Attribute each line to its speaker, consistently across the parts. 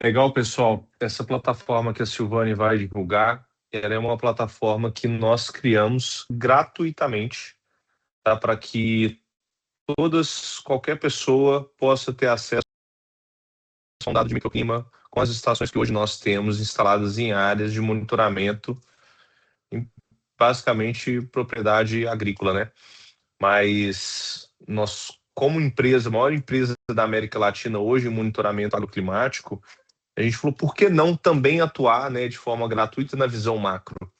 Speaker 1: Legal, pessoal. Essa plataforma que a Silvane vai divulgar, ela é uma plataforma que nós criamos gratuitamente, tá? Para que qualquer pessoa possa ter acesso a um dado de microclima com as estações que hoje nós temos instaladas em áreas de monitoramento, em basicamente propriedade agrícola, né? Mas nós, como empresa, a maior empresa da América Latina hoje em monitoramento agroclimático, a gente falou, por que não também atuar, né, de forma gratuita na visão macro?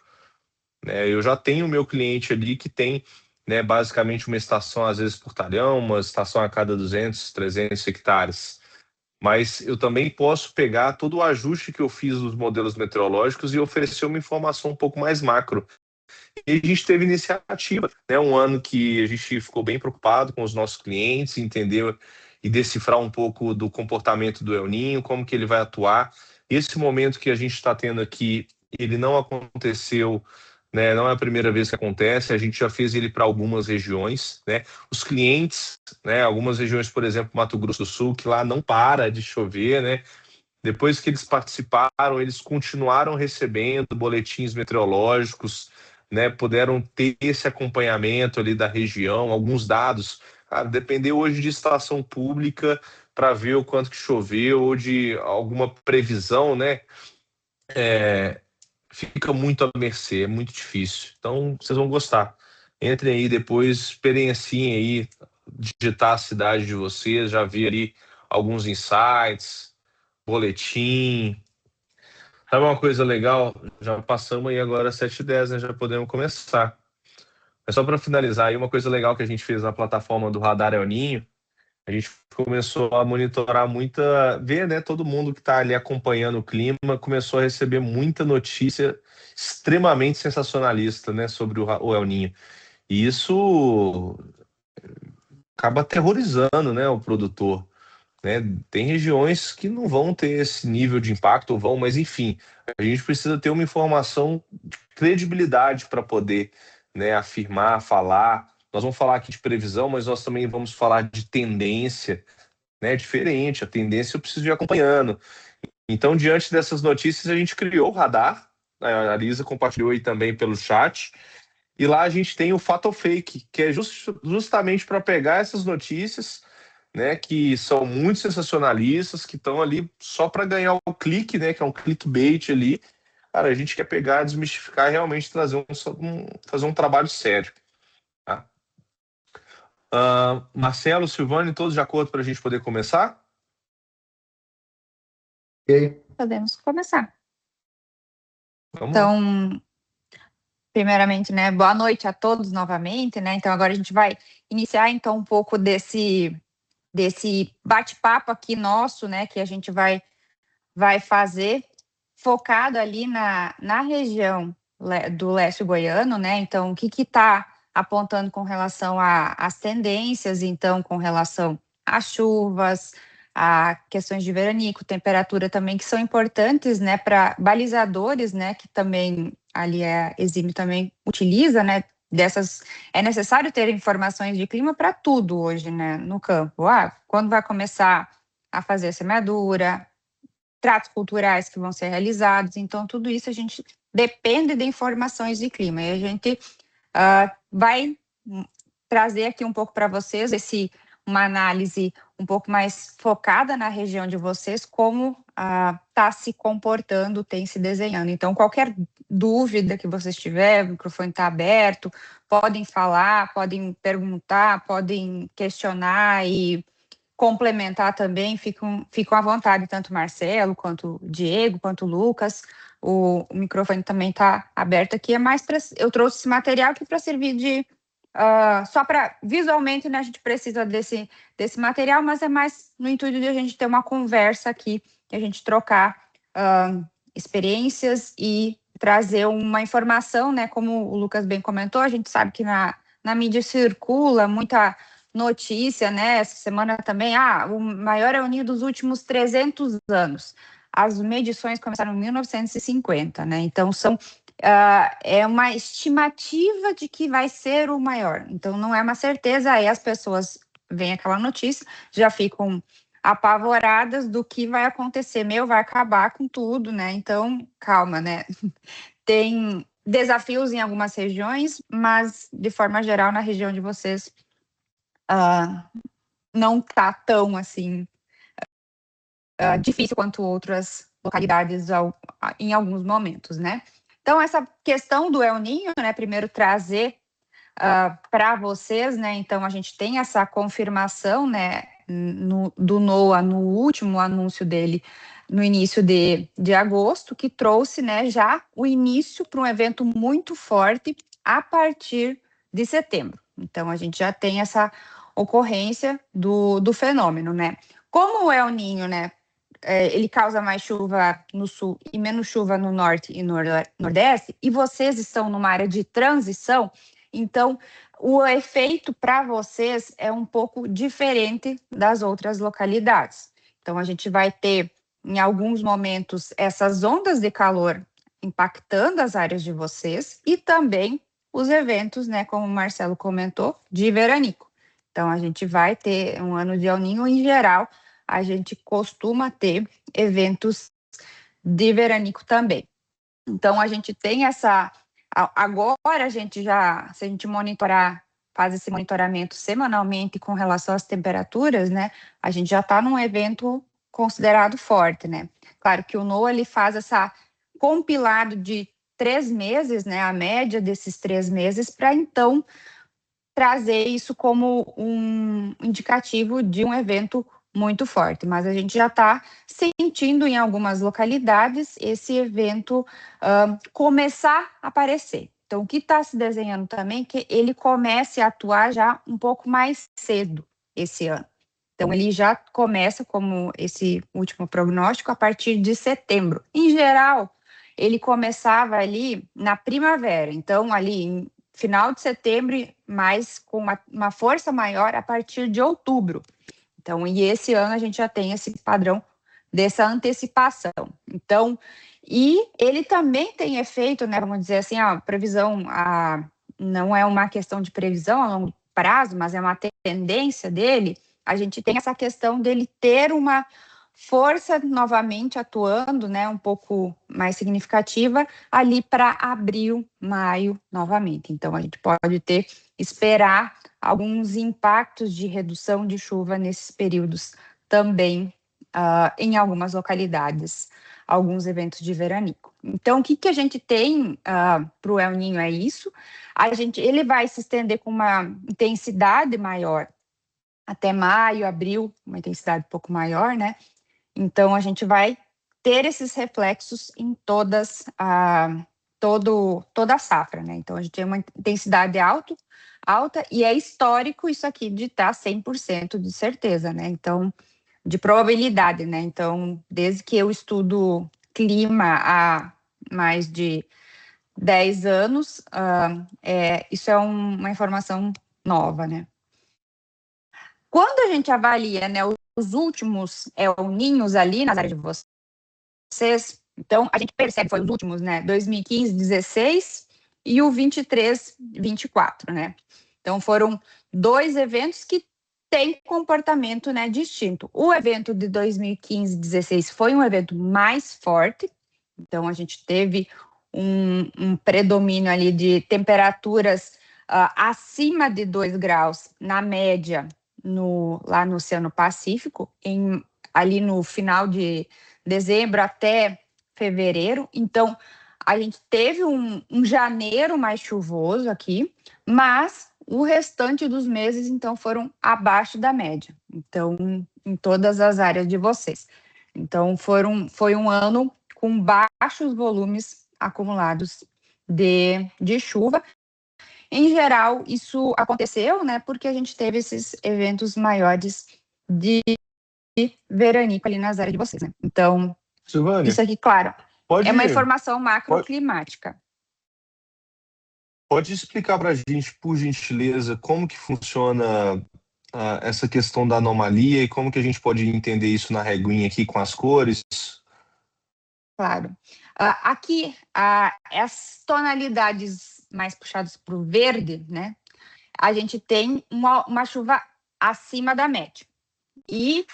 Speaker 1: Né, eu já tenho o meu cliente ali que tem, né, basicamente uma estação, às vezes por talhão, uma estação a cada 200, 300 hectares. Mas eu também posso pegar todo o ajuste que eu fiz nos modelos meteorológicos e oferecer uma informação um pouco mais macro. E a gente teve iniciativa, né? Um ano que a gente ficou bem preocupado com os nossos clientes, entender e decifrar um pouco do comportamento do El Niño, como que ele vai atuar. Esse momento que a gente está tendo aqui, ele não aconteceu, né? Não é a primeira vez que acontece, a gente já fez ele para algumas regiões, né? Os clientes, né? Algumas regiões, por exemplo, Mato Grosso do Sul, que lá não para de chover, né? Depois que eles participaram, eles continuaram recebendo boletins meteorológicos, né? Puderam ter esse acompanhamento ali da região, alguns dados. Cara, depender hoje de estação pública para ver o quanto que choveu ou de alguma previsão, né? É, fica muito à mercê, é muito difícil. Então, vocês vão gostar. Entrem aí depois, experienciem aí, digitar a cidade de vocês, já vi ali alguns insights, boletim. Sabe uma coisa legal? Já passamos aí agora 7h10, né? Já podemos começar. É só para finalizar aí, uma coisa legal que a gente fez na plataforma do Radar El Ninho, a gente começou a monitorar muita, ver, né, todo mundo que está ali acompanhando o clima, começou a receber muita notícia extremamente sensacionalista, né, sobre o El Ninho. E isso acaba aterrorizando, né, o produtor, né? Tem regiões que não vão ter esse nível de impacto, ou vão, mas enfim, a gente precisa ter uma informação de credibilidade para poder, né, afirmar, falar. Nós vamos falar aqui de previsão, mas nós também vamos falar de tendência, né? Diferente, a tendência eu preciso ir acompanhando. Então, diante dessas notícias, a gente criou o radar, né? A Lisa compartilhou aí também pelo chat, e lá a gente tem o Fato ou Fake, que é justamente para pegar essas notícias, né, que são muito sensacionalistas, que estão ali só para ganhar o clique, né, que é um clickbait ali. Cara, a gente quer pegar, desmistificar e realmente trazer fazer um trabalho sério. Tá? Marcelo, Silvane, todos de acordo para a gente poder começar?
Speaker 2: Ok.
Speaker 3: Podemos começar.
Speaker 1: Vamos lá.
Speaker 3: Então, primeiramente, né, boa noite a todos novamente, né? Então, agora a gente vai iniciar então um pouco desse bate-papo aqui nosso, né, que a gente vai fazer focado ali na região do leste goiano, né? Então, o que está apontando com relação às tendências, então, com relação às chuvas, a questões de veranico, temperatura também, que são importantes, né, para balizadores, né, que também ali a Exime também utiliza, né, é necessário ter informações de clima para tudo hoje, né, no campo. Quando vai começar a fazer a semeadura, tratos culturais que vão ser realizados, então tudo isso a gente depende de informações de clima, e a gente vai trazer aqui um pouco para vocês uma análise um pouco mais focada na região de vocês, como está se comportando, tem se desenhando. Então, qualquer dúvida que vocês tiverem, o microfone está aberto, podem falar, podem perguntar, podem questionar e complementar também, ficam à vontade, tanto Marcelo, quanto Diego, quanto Lucas. O microfone também está aberto aqui. Eu trouxe esse material aqui para servir de só para visualmente, né, a gente precisa desse material, mas é mais no intuito de a gente ter uma conversa aqui, a gente trocar experiências e trazer uma informação, né, como o Lucas bem comentou, a gente sabe que na mídia circula muita notícia, né, essa semana também, o maior El Niño dos últimos 300 anos. As medições começaram em 1950, né, então é uma estimativa de que vai ser o maior, então não é uma certeza, aí as pessoas veem aquela notícia, já ficam apavoradas do que vai acontecer. Vai acabar com tudo, né? Então, calma, né? Tem desafios em algumas regiões, mas, de forma geral, na região de vocês, não tá tão, assim, difícil quanto outras localidades em alguns momentos, né? Então, essa questão do El Niño, né? Primeiro trazer para vocês, né? Então, a gente tem essa confirmação, né? Do NOAA, no último anúncio dele, no início de agosto, que trouxe, né, já o início para um evento muito forte a partir de setembro. Então, a gente já tem essa ocorrência do fenômeno, né? Como o El Niño, né, ele causa mais chuva no sul e menos chuva no norte e nordeste, e vocês estão numa área de transição, então o efeito para vocês é um pouco diferente das outras localidades. Então, a gente vai ter, em alguns momentos, essas ondas de calor impactando as áreas de vocês e também os eventos, né, como o Marcelo comentou, de veranico. Então, a gente vai ter um ano de El Niño em geral, a gente costuma ter eventos de veranico também. Então, a gente tem essa... Agora, a gente já, se a gente monitorar, faz esse monitoramento semanalmente com relação às temperaturas, né? A gente já está num evento considerado forte, né? Claro que o NOAA, ele faz essa compilado de 3 meses, né? A média desses 3 meses, para então trazer isso como um indicativo de um evento muito forte, mas a gente já está sentindo em algumas localidades esse evento começar a aparecer. Então, o que está se desenhando também é que ele comece a atuar já um pouco mais cedo esse ano. Então, ele já começa, como esse último prognóstico, a partir de setembro. Em geral, ele começava ali na primavera. Então, ali em final de setembro, mas com uma força maior a partir de outubro. Então, e esse ano a gente já tem esse padrão dessa antecipação. Então, e ele também tem efeito, né, vamos dizer assim, a previsão, não é uma questão de previsão a longo prazo, mas é uma tendência dele, a gente tem essa questão dele ter uma força novamente atuando, né, um pouco mais significativa ali para abril, maio novamente. Então, a gente pode esperar alguns impactos de redução de chuva nesses períodos também, em algumas localidades, alguns eventos de veranico. Então, o que a gente tem para o El Niño é isso. Ele vai se estender com uma intensidade maior até maio, abril, uma intensidade um pouco maior, né? Então, a gente vai ter esses reflexos em toda a safra, né? Então, a gente tem uma intensidade alta, e é histórico isso aqui de estar 100% de certeza, né? Então, de probabilidade, né? Então, desde que eu estudo clima há mais de 10 anos, isso é uma informação nova, né? Quando a gente avalia, né, os últimos El Niños ali nas áreas de vocês, então a gente percebe, foi os últimos, né, 2015, 16 e o 23, 24, né? Então foram 2 eventos que têm comportamento, né, distinto. O evento de 2015, 16 foi um evento mais forte, então a gente teve um predomínio ali de temperaturas acima de 2 graus na média lá no Oceano Pacífico, ali no final de dezembro até fevereiro. Então, a gente teve um janeiro mais chuvoso aqui, mas o restante dos meses, então, foram abaixo da média. Então, em todas as áreas de vocês. Então, foi um ano com baixos volumes acumulados de chuva. Em geral, isso aconteceu, né, porque a gente teve esses eventos maiores de veranico ali nas áreas de vocês, né? Então,
Speaker 1: Silvânia,
Speaker 3: isso aqui, claro,
Speaker 1: pode,
Speaker 3: é uma informação
Speaker 1: pode,
Speaker 3: macroclimática.
Speaker 1: pode explicar para a gente, por gentileza, como que funciona essa questão da anomalia e como que a gente pode entender isso na reguinha aqui com as cores?
Speaker 3: Claro. Aqui, as tonalidades mais puxadas para o verde, né? A gente tem uma chuva acima da média. E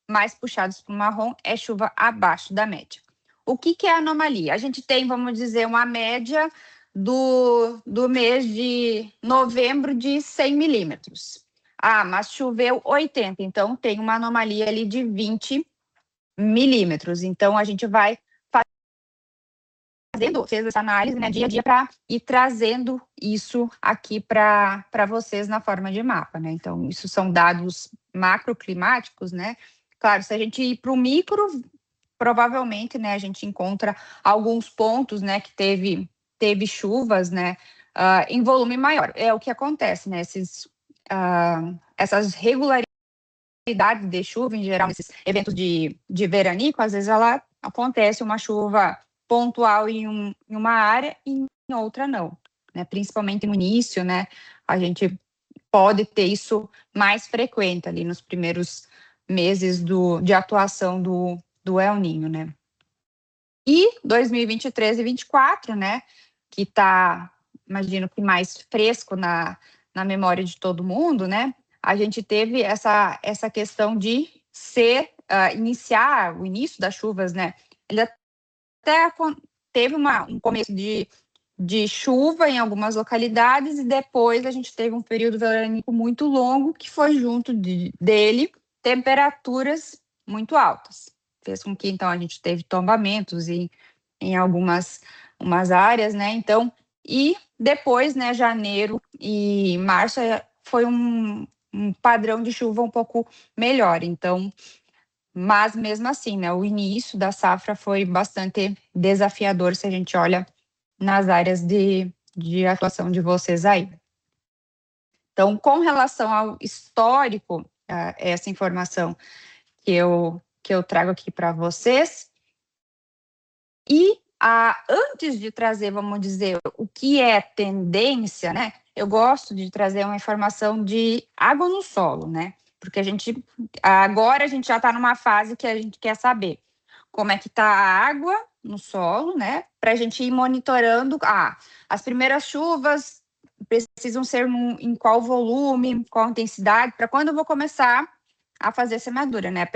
Speaker 3: mais puxados para o marrom, é chuva abaixo da média. O que é anomalia? A gente tem, vamos dizer, uma média do mês de novembro de 100 milímetros. Ah, mas choveu 80, então tem uma anomalia ali de 20 milímetros. Então, a gente vai fez essa análise, né, dia a dia, para ir trazendo isso aqui para vocês na forma de mapa, né? Então, isso são dados macroclimáticos, né? Claro, se a gente ir para o micro, provavelmente, né, a gente encontra alguns pontos, né, que teve chuvas, né, em volume maior. É o que acontece, né? Essas regularidades de chuva, em geral, nesses eventos de veranico, às vezes ela acontece uma chuva pontual em uma área e em outra não, né? Principalmente no início, né? A gente pode ter isso mais frequente ali nos primeiros meses de atuação do El Niño, né? E 2023 e 2024, né? Que está, imagino que mais fresco na memória de todo mundo, né? A gente teve essa questão de iniciar o início das chuvas, né? Ele até teve um começo de chuva em algumas localidades e depois a gente teve um período veranico muito longo que foi junto dele temperaturas muito altas. Fez com que, então, a gente teve tombamentos em algumas áreas, né? Então, e depois, né, janeiro e março foi um padrão de chuva um pouco melhor. Então, mas mesmo assim, né, o início da safra foi bastante desafiador se a gente olha nas áreas de atuação de vocês aí. Então, com relação ao histórico, essa informação que eu trago aqui para vocês. E antes de trazer, vamos dizer, o que é tendência, né? Eu gosto de trazer uma informação de água no solo, né? Porque agora a gente já está numa fase que a gente quer saber como é que está a água no solo, né? Para a gente ir monitorando, as primeiras chuvas precisam ser em qual volume, qual intensidade, para quando eu vou começar a fazer semeadura, né?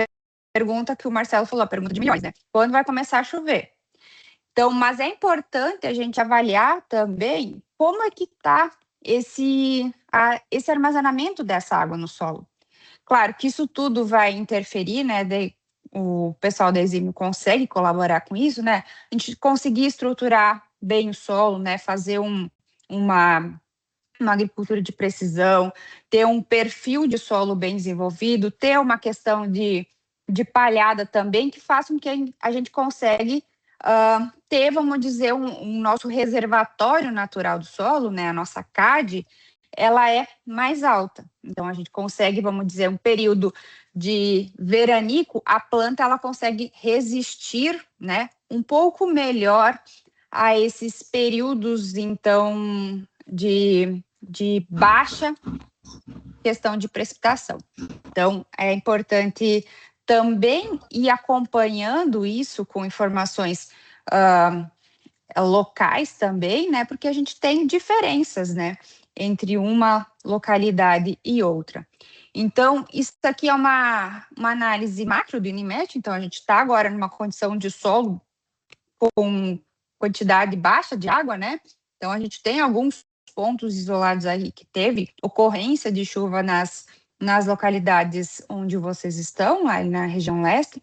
Speaker 3: Pergunta que o Marcelo falou, pergunta de milhões, né? Quando vai começar a chover? Então, mas é importante a gente avaliar também como é que está esse armazenamento dessa água no solo. Claro que isso tudo vai interferir, né? O pessoal da Exímio consegue colaborar com isso, né? A gente conseguir estruturar bem o solo, né? Fazer uma agricultura de precisão, ter um perfil de solo bem desenvolvido, ter uma questão de palhada também, que faça com que a gente consegue ter, vamos dizer, um nosso reservatório natural do solo, né, a nossa CAD, ela é mais alta. Então, a gente consegue, vamos dizer, um período de veranico, a planta ela consegue resistir, né, um pouco melhor a esses períodos, então, de baixa questão de precipitação. Então, é importante também ir acompanhando isso com informações locais também, né? Porque a gente tem diferenças, né? Entre uma localidade e outra. Então, isso aqui é uma análise macro do INMET, então a gente está agora numa condição de solo com quantidade baixa de água, né? Então, a gente tem alguns pontos isolados aí que teve ocorrência de chuva nas localidades onde vocês estão, aí na região leste,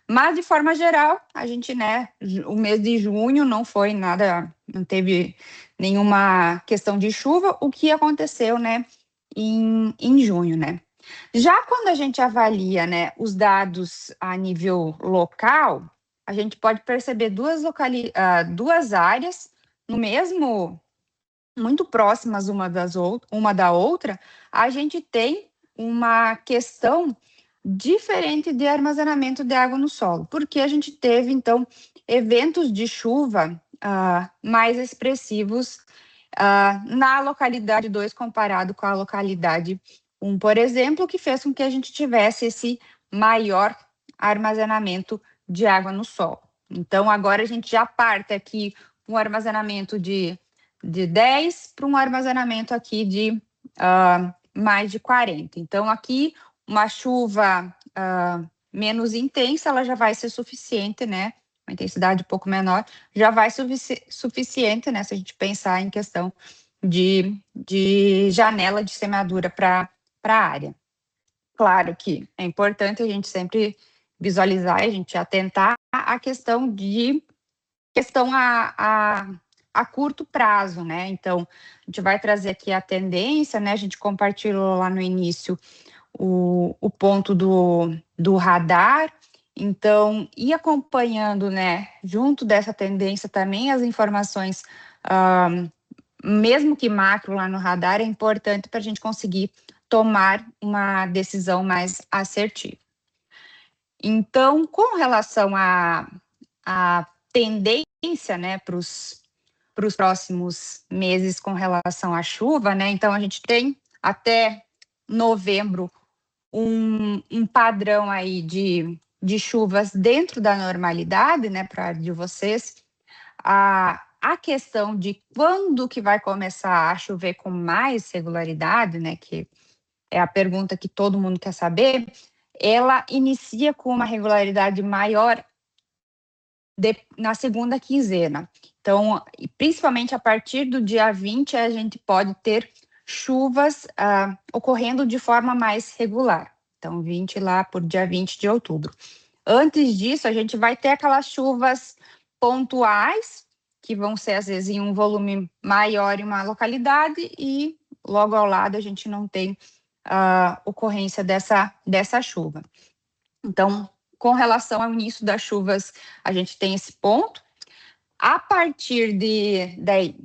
Speaker 3: mas de forma geral, a gente, né, o mês de junho não foi nada, não teve nenhuma questão de chuva, o que aconteceu, né, em junho, né. Já quando a gente avalia, né, os dados a nível local, a gente pode perceber duas áreas no mesmo, muito próximas uma da outra, a gente tem uma questão diferente de armazenamento de água no solo, porque a gente teve, então, eventos de chuva mais expressivos na localidade 2 comparado com a localidade 1, por exemplo, que fez com que a gente tivesse esse maior armazenamento de água no solo. Então, agora a gente já parte aqui um armazenamento de 10 para um armazenamento aqui de mais de 40. Então, aqui uma chuva menos intensa, ela já vai ser suficiente, né? Uma intensidade um pouco menor, já vai suficiente, né? Se a gente pensar em questão de janela de semeadura para a área. Claro que é importante a gente sempre visualizar, a gente atentar à questão a curto prazo, né? Então, a gente vai trazer aqui a tendência, né? A gente compartilhou lá no início o ponto do radar, então, ir acompanhando, né, junto dessa tendência também as informações, mesmo que macro lá no radar, é importante para a gente conseguir tomar uma decisão mais assertiva. Então, com relação à tendência, né, para os próximos meses com relação à chuva, né, então a gente tem até novembro um padrão aí de chuvas dentro da normalidade, né, para de vocês. A questão de quando que vai começar a chover com mais regularidade, né, que é a pergunta que todo mundo quer saber, ela inicia com uma regularidade maior na segunda quinzena. Então, principalmente a partir do dia 20, a gente pode ter chuvas ocorrendo de forma mais regular. Então, 20 lá por dia 20 de outubro. Antes disso, a gente vai ter aquelas chuvas pontuais, que vão ser, às vezes, em um volume maior em uma localidade, e logo ao lado a gente não tem ocorrência dessa chuva. Então, com relação ao início das chuvas, a gente tem esse ponto. A partir de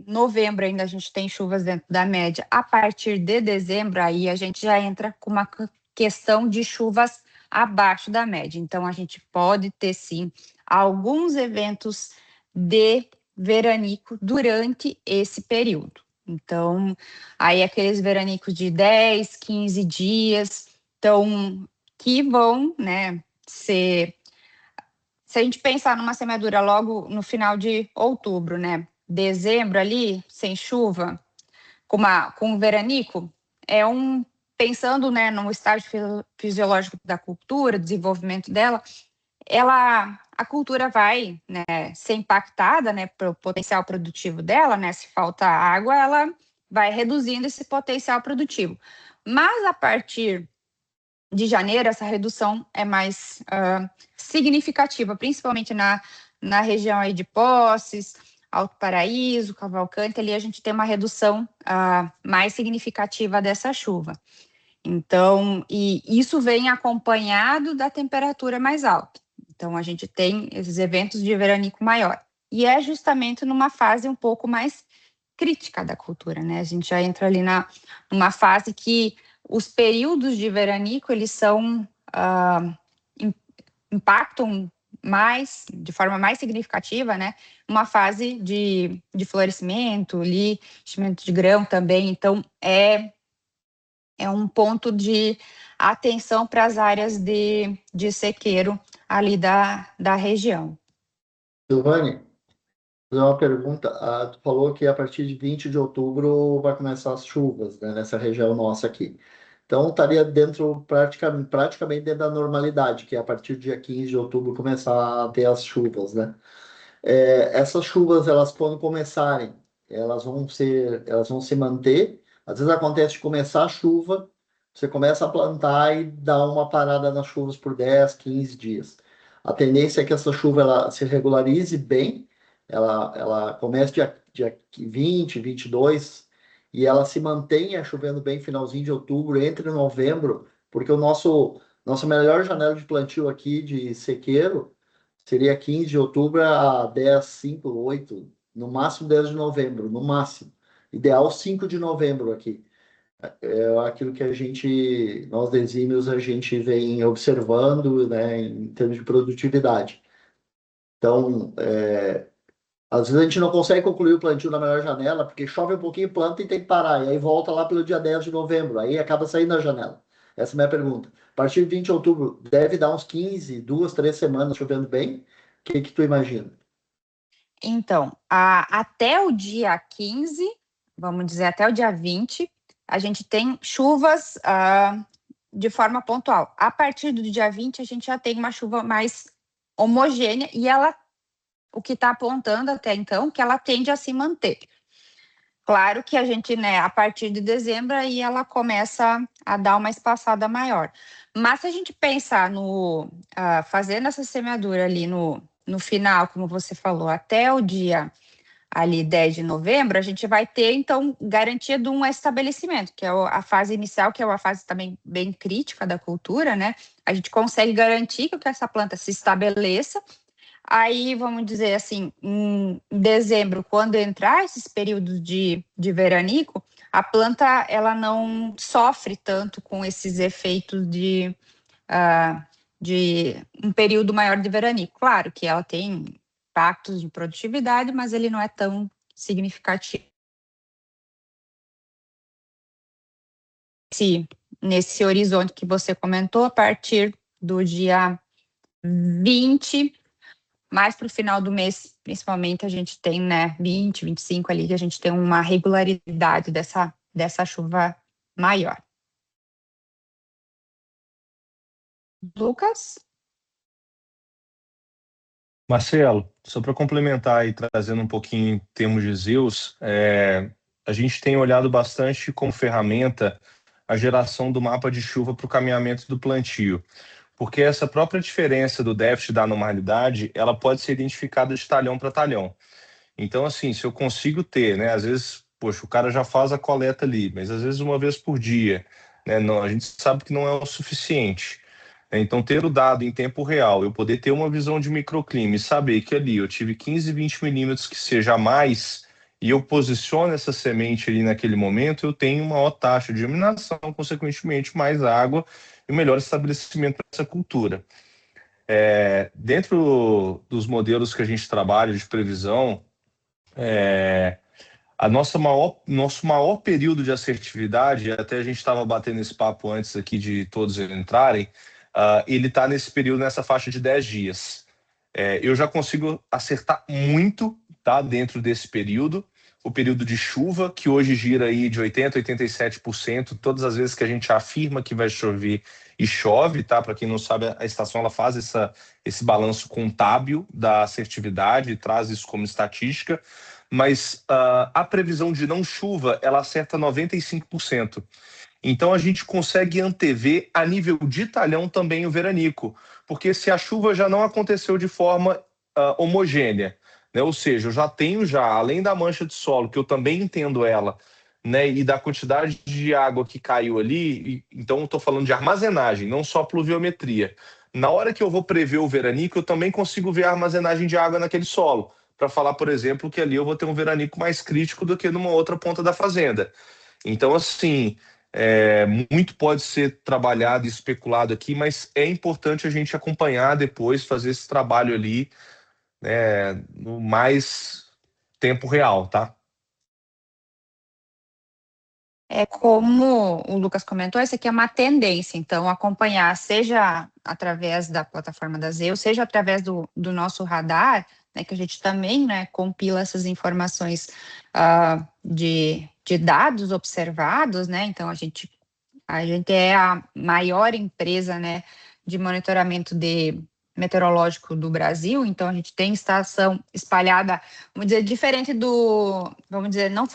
Speaker 3: novembro, ainda a gente tem chuvas dentro da média. A partir de dezembro, aí a gente já entra com uma questão de chuvas abaixo da média. Então, a gente pode ter, sim, alguns eventos de veranico durante esse período. Então, aí aqueles veranicos de 10, 15 dias, então, que vão, né, ser... Se a gente pensar numa semeadura logo no final de outubro, né, dezembro ali, sem chuva, com um veranico, pensando, né, no estágio fisiológico da cultura, desenvolvimento dela, a cultura vai, né, ser impactada, né, pelo potencial produtivo dela, né, se falta água, ela vai reduzindo esse potencial produtivo. Mas a partir de janeiro, essa redução é mais significativa, principalmente na região aí de Poces, Alto Paraíso, Cavalcante, ali a gente tem uma redução mais significativa dessa chuva. Então, e isso vem acompanhado da temperatura mais alta. Então, a gente tem esses eventos de veranico maior. E é justamente numa fase um pouco mais crítica da cultura, né? A gente já entra ali numa fase que os períodos de veranico, eles impactam mais, de forma mais significativa, né? Uma fase de florescimento, ali, enchimento de grão também. Então, é um ponto de atenção para as áreas de sequeiro ali da região.
Speaker 2: Silvane, vou fazer uma pergunta. Tu falou que a partir de 20 de outubro vai começar as chuvas, né, nessa região nossa aqui. Então, estaria dentro, praticamente dentro da normalidade, que é a partir do dia 15 de outubro começar a ter as chuvas, né? Essas chuvas, elas quando começarem, elas vão se manter. Às vezes acontece de começar a chuva, você começa a plantar e dá uma parada nas chuvas por 10, 15 dias. A tendência é que essa chuva ela se regularize bem, ela comece dia 20, 22, e ela se mantenha chovendo bem finalzinho de outubro, entre novembro, porque nossa melhor janela de plantio aqui de sequeiro seria 15 de outubro a 10, 5, 8, no máximo 10 de novembro, no máximo. Ideal 5 de novembro aqui. É aquilo que nós desímios, a gente vem observando, né, em termos de produtividade. Então, às vezes a gente não consegue concluir o plantio na melhor janela, porque chove um pouquinho, planta e tem que parar. E aí volta lá pelo dia 10 de novembro, aí acaba saindo na janela. Essa é a minha pergunta. A partir de 20 de outubro, deve dar uns 15, 2, 3 semanas chovendo bem? O que tu imagina?
Speaker 3: Então, até o dia 15, vamos dizer, até o dia 20, a gente tem chuvas de forma pontual. A partir do dia 20, a gente já tem uma chuva mais homogênea e o que está apontando até então, que ela tende a se manter. Claro que a gente, né, a partir de dezembro, aí ela começa a dar uma espaçada maior. Mas se a gente pensar fazendo essa semeadura ali no final, como você falou, até o dia ali 10 de novembro, a gente vai ter, então, garantia de um estabelecimento, que é a fase inicial, que é uma fase também bem crítica da cultura, né? A gente consegue garantir que essa planta se estabeleça. Aí, vamos dizer assim, em dezembro, quando entrar esses períodos de veranico, a planta ela não sofre tanto com esses efeitos de um período maior de veranico. Claro que ela tem impactos de produtividade, mas ele não é tão significativo. Nesse horizonte que você comentou, a partir do dia 20, mais para o final do mês, principalmente, a gente tem, né, 20, 25 ali, que a gente tem uma regularidade dessa chuva maior. Lucas?
Speaker 1: Marcelo, só para complementar e trazendo um pouquinho em termos de Zeus, a gente tem olhado bastante como ferramenta a geração do mapa de chuva para o caminhamento do plantio, porque essa própria diferença do déficit da anormalidade, ela pode ser identificada de talhão para talhão. Então, assim, se eu consigo ter, né, às vezes, poxa, o cara já faz a coleta ali, mas às vezes uma vez por dia, né, não, a gente sabe que não é o suficiente. Então, ter o dado em tempo real, eu poder ter uma visão de microclima e saber que ali eu tive 15, 20 milímetros que seja mais, e eu posiciono essa semente ali naquele momento, eu tenho uma maior taxa de germinação, consequentemente, mais água e um melhor estabelecimento dessa cultura. Dentro dos modelos que a gente trabalha de previsão, nosso maior período de assertividade, até a gente estava batendo esse papo antes aqui de todos entrarem, ele está nesse período, nessa faixa de 10 dias. Eu já consigo acertar muito, tá, dentro desse período, o período de chuva, que hoje gira aí de 80% a 87%, todas as vezes que a gente afirma que vai chover e chove, tá? Para quem não sabe, a estação ela faz esse balanço contábil da assertividade e traz isso como estatística, mas a previsão de não chuva, ela acerta 95%. Então a gente consegue antever a nível de talhão também o veranico, porque se a chuva já não aconteceu de forma homogênea, né? Ou seja, eu já tenho além da mancha de solo, que eu também entendo ela, né? E da quantidade de água que caiu ali, então eu estou falando de armazenagem, não só pluviometria. Na hora que eu vou prever o veranico, eu também consigo ver a armazenagem de água naquele solo, para falar, por exemplo, que ali eu vou ter um veranico mais crítico do que numa outra ponta da fazenda. Então, assim, muito pode ser trabalhado e especulado aqui, mas é importante a gente acompanhar depois, fazer esse trabalho ali, né, no mais tempo real, tá?
Speaker 3: Como o Lucas comentou, essa aqui é uma tendência, então acompanhar, seja através da plataforma da Zeus, seja através do nosso radar, né, que a gente também, né, compila essas informações de dados observados, né, então a gente é a maior empresa, né, de monitoramento meteorológico do Brasil, então a gente tem estação espalhada, vamos dizer, diferente vamos dizer, não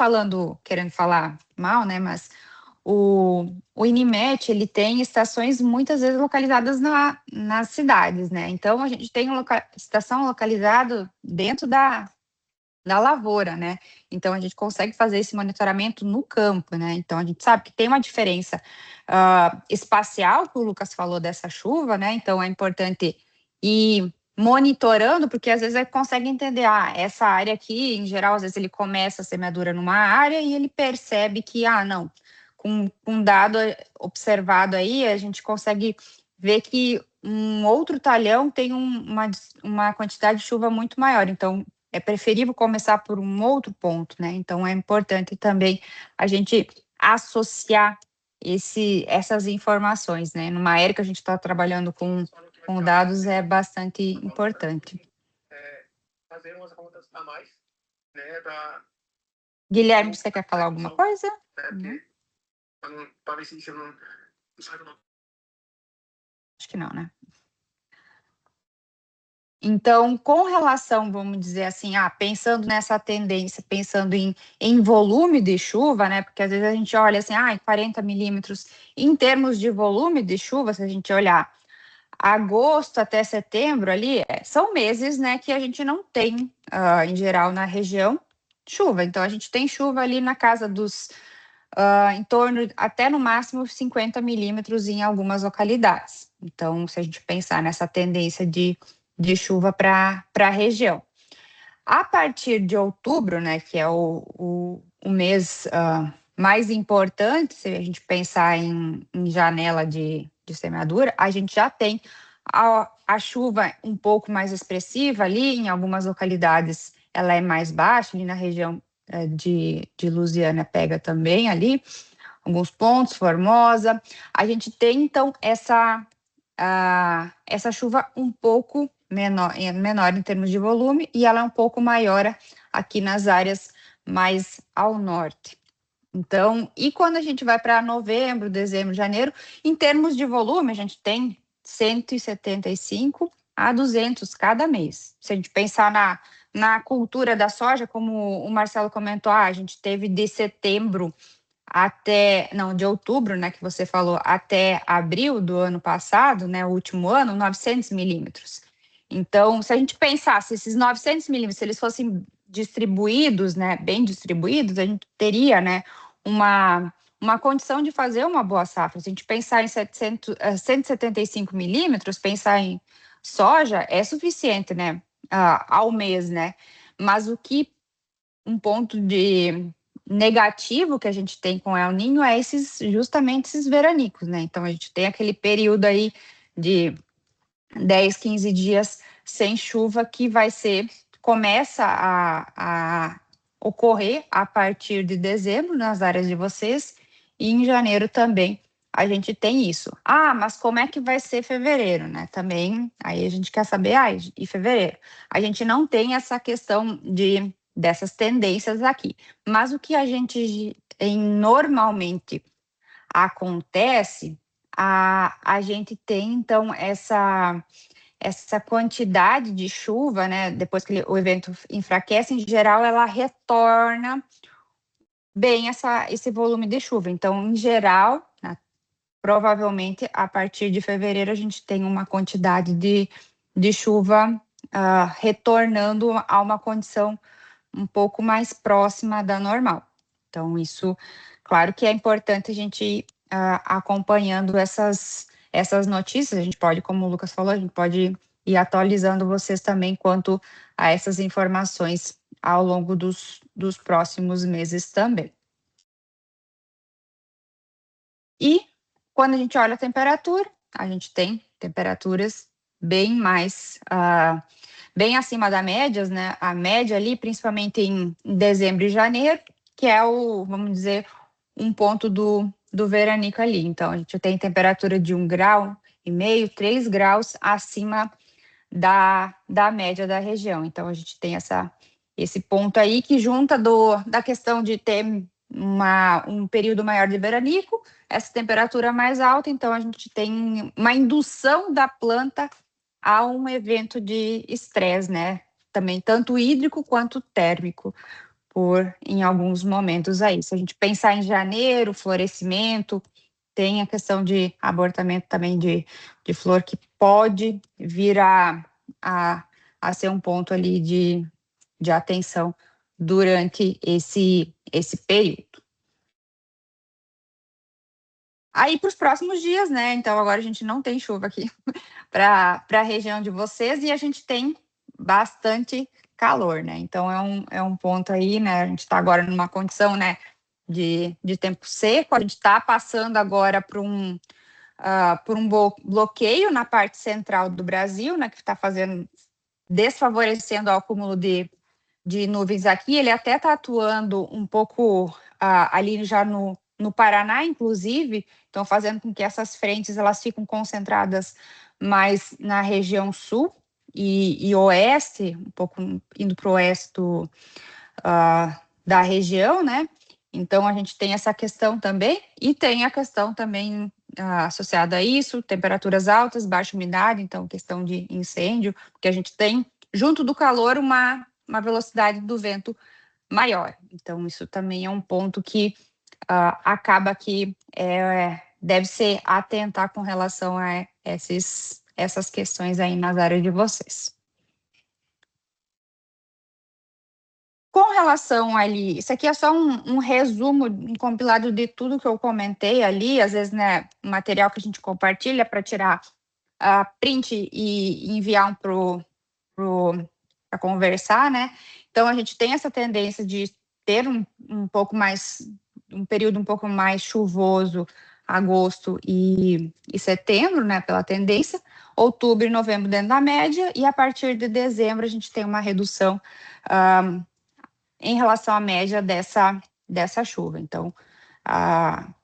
Speaker 3: querendo falar mal, né, mas o INMET, ele tem estações muitas vezes localizadas nas cidades, né, então a gente tem estação localizada dentro da lavoura, né? Então a gente consegue fazer esse monitoramento no campo, né? Então a gente sabe que tem uma diferença espacial, que o Lucas falou dessa chuva, né? Então é importante ir monitorando, porque às vezes ele consegue entender, essa área aqui, em geral, às vezes ele começa a semeadura numa área e ele percebe que, não, com dado observado aí, a gente consegue ver que um outro talhão tem uma quantidade de chuva muito maior, então é preferível começar por um outro ponto, né? Então é importante também a gente associar essas informações, né? Numa era que a gente está trabalhando com dados é bastante importante.
Speaker 4: Fazer umas contas a mais, né?
Speaker 3: Guilherme, você quer falar alguma coisa?
Speaker 4: Para ver se eu não
Speaker 3: Acho que não, né? Então, com relação, vamos dizer assim, pensando nessa tendência, pensando em volume de chuva, né? Porque às vezes a gente olha assim, 40 milímetros em termos de volume de chuva, se a gente olhar agosto até setembro ali, são meses, né, que a gente não tem, em geral, na região, chuva. Então, a gente tem chuva ali na casa dos, em torno, até no máximo, 50 milímetros em algumas localidades. Então, se a gente pensar nessa tendência de chuva para a região. A partir de outubro, né, que é o mês mais importante, se a gente pensar em janela de semeadura, a gente já tem a chuva um pouco mais expressiva ali, em algumas localidades ela é mais baixa, ali na região de Lusiânia pega também ali, alguns pontos, Formosa. A gente tem, então, essa chuva um pouco menor em termos de volume, e ela é um pouco maior aqui nas áreas mais ao norte. Então, e quando a gente vai para novembro, dezembro, janeiro, em termos de volume, a gente tem 175 a 200 cada mês. Se a gente pensar na cultura da soja, como o Marcelo comentou, a gente teve de setembro de outubro, né, que você falou, até abril do ano passado, né, o último ano, 900 milímetros. Então, se a gente pensasse, esses 900 milímetros, se eles fossem distribuídos, né, bem distribuídos, a gente teria, né, uma condição de fazer uma boa safra. Se a gente pensar em 175 milímetros, pensar em soja, é suficiente, né, ao mês, né, mas um ponto de negativo que a gente tem com El Niño é justamente esses veranicos, né? Então, a gente tem aquele período aí de 10, 15 dias sem chuva que começa a ocorrer a partir de dezembro nas áreas de vocês, e em janeiro também a gente tem isso. Mas como é que vai ser fevereiro, né? Também, aí a gente quer saber, e fevereiro? A gente não tem essa questão dessas tendências aqui, mas o que a gente normalmente acontece, a gente tem, então, essa quantidade de chuva, né, depois que o evento enfraquece, em geral, ela retorna bem esse volume de chuva. Então, em geral, né, provavelmente, a partir de fevereiro, a gente tem uma quantidade de chuva retornando a uma condição um pouco mais próxima da normal. Então, isso, claro que é importante a gente ir acompanhando essas notícias. A gente pode, como o Lucas falou, a gente pode ir atualizando vocês também quanto a essas informações ao longo dos próximos meses também. E quando a gente olha a temperatura, a gente tem temperaturas bem mais bem acima da média, né? A média ali, principalmente em dezembro e janeiro, que é vamos dizer, um ponto do veranico ali. Então, a gente tem temperatura de 1,5 grau, 3 graus acima da média da região. Então, a gente tem esse ponto aí que junta da questão de ter um período maior de veranico, essa temperatura mais alta, então a gente tem uma indução da planta a um evento de estresse, né? Também tanto hídrico quanto térmico, em alguns momentos aí. Se a gente pensar em janeiro, florescimento, tem a questão de abortamento também de flor, que pode vir a ser um ponto ali de atenção durante esse período. Aí, para os próximos dias, né? Então, agora a gente não tem chuva aqui para a região de vocês, e a gente tem bastante calor, né? Então, é um ponto aí, né? A gente está agora numa condição, né, de tempo seco. A gente está passando agora por um bloqueio na parte central do Brasil, né, que está desfavorecendo o acúmulo de nuvens aqui. Ele até está atuando um pouco ali já no Paraná, inclusive, então fazendo com que essas frentes elas fiquem concentradas mais na região sul e oeste, um pouco indo para o oeste da região, né? Então a gente tem essa questão também, e tem a questão também associado a isso, temperaturas altas, baixa umidade, então questão de incêndio, porque a gente tem, junto do calor, uma velocidade do vento maior. Então, isso também é um ponto que acaba que deve ser atentar com relação a essas questões aí nas áreas de vocês. Com relação ali, isso aqui é só um resumo, um compilado de tudo que eu comentei ali, às vezes, né, material que a gente compartilha para tirar print e enviar para conversar, né? Então, a gente tem essa tendência de ter um pouco mais, um período um pouco mais chuvoso, agosto e setembro, né, pela tendência, outubro e novembro dentro da média, e a partir de dezembro a gente tem uma redução em relação à média dessa chuva. Então,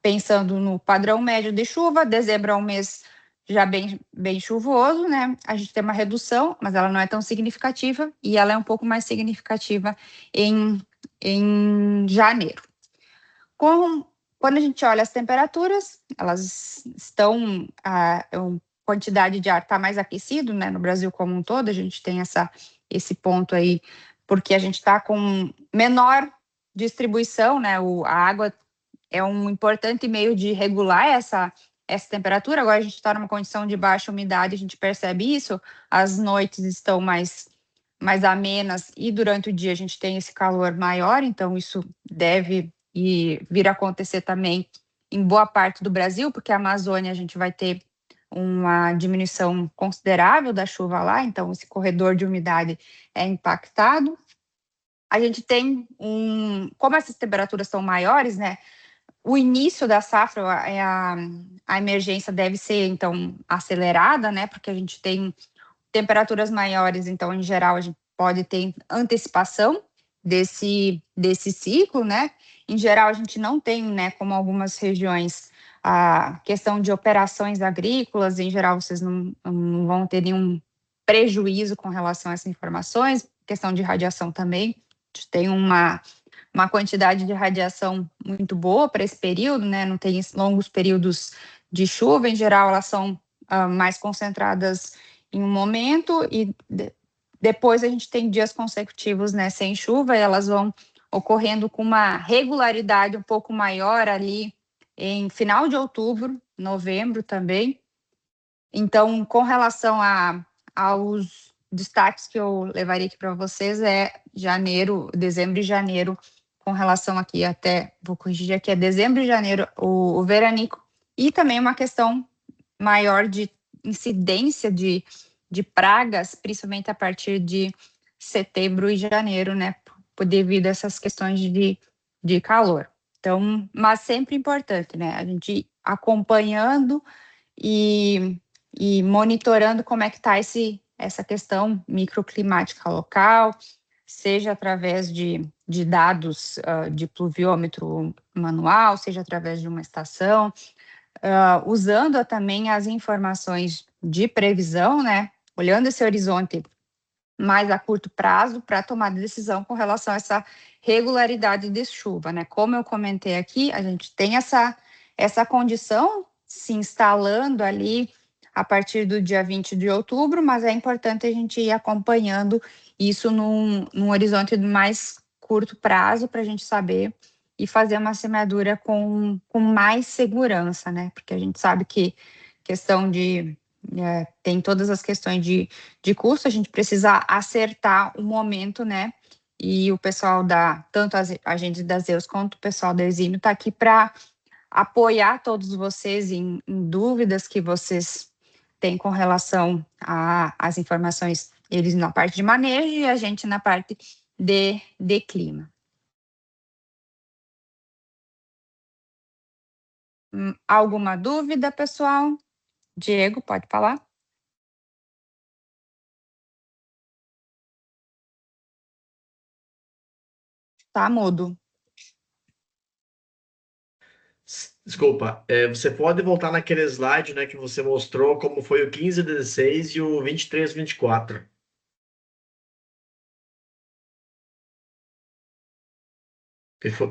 Speaker 3: pensando no padrão médio de chuva, dezembro é um mês já bem chuvoso, né? A gente tem uma redução, mas ela não é tão significativa, e ela é um pouco mais significativa em janeiro. Quando a gente olha as temperaturas, elas estão, a quantidade de ar está mais aquecido, né? No Brasil como um todo, a gente tem esse ponto aí, porque a gente está com menor distribuição, né? A água é um importante meio de regular essa temperatura. Agora a gente está numa condição de baixa umidade, a gente percebe isso, as noites estão mais amenas e durante o dia a gente tem esse calor maior, então isso deve vir a acontecer também em boa parte do Brasil, porque a Amazônia a gente vai ter uma diminuição considerável da chuva lá, então esse corredor de umidade é impactado. A gente tem como essas temperaturas são maiores, né? O início da safra, a emergência deve ser, então, acelerada, né? Porque a gente tem temperaturas maiores, então, em geral, a gente pode ter antecipação desse ciclo, né? Em geral, a gente não tem, né, como algumas regiões, a questão de operações agrícolas, em geral, vocês não vão ter nenhum prejuízo com relação a essas informações, questão de radiação também, a gente tem uma quantidade de radiação muito boa para esse período, né? Não tem longos períodos de chuva, em geral, elas são mais concentradas em um momento e depois a gente tem dias consecutivos, né, sem chuva, e elas vão ocorrendo com uma regularidade um pouco maior ali em final de outubro, novembro também. Então, com relação aos destaques que eu levaria aqui para vocês, dezembro e janeiro, com relação aqui até, vou corrigir aqui, é dezembro e janeiro, o veranico, e também uma questão maior de incidência de pragas, principalmente a partir de setembro e janeiro, né, devido a essas questões de calor. Então, mas sempre importante, né, a gente ir acompanhando e monitorando como é que está essa questão microclimática local, seja através de dados de pluviômetro manual, seja através de uma estação, usando também as informações de previsão, né, olhando esse horizonte mais a curto prazo para tomar decisão com relação a essa regularidade de chuva, né? Como eu comentei aqui, a gente tem essa condição se instalando ali a partir do dia 20 de outubro, mas é importante a gente ir acompanhando isso num horizonte de mais curto prazo para a gente saber e fazer uma semeadura com mais segurança, né? Porque a gente sabe que questão tem todas as questões de custo, a gente precisa acertar o momento, né? E o pessoal tanto as agentes da Zeus quanto o pessoal da Exímio está aqui para apoiar todos vocês em dúvidas que vocês têm com relação às informações, eles na parte de manejo e a gente na parte de clima. Alguma dúvida, pessoal? Diego, pode falar? Tá mudo.
Speaker 5: Desculpa, você pode voltar naquele slide, né, que você mostrou como foi o 15, 16 e o 23, 24.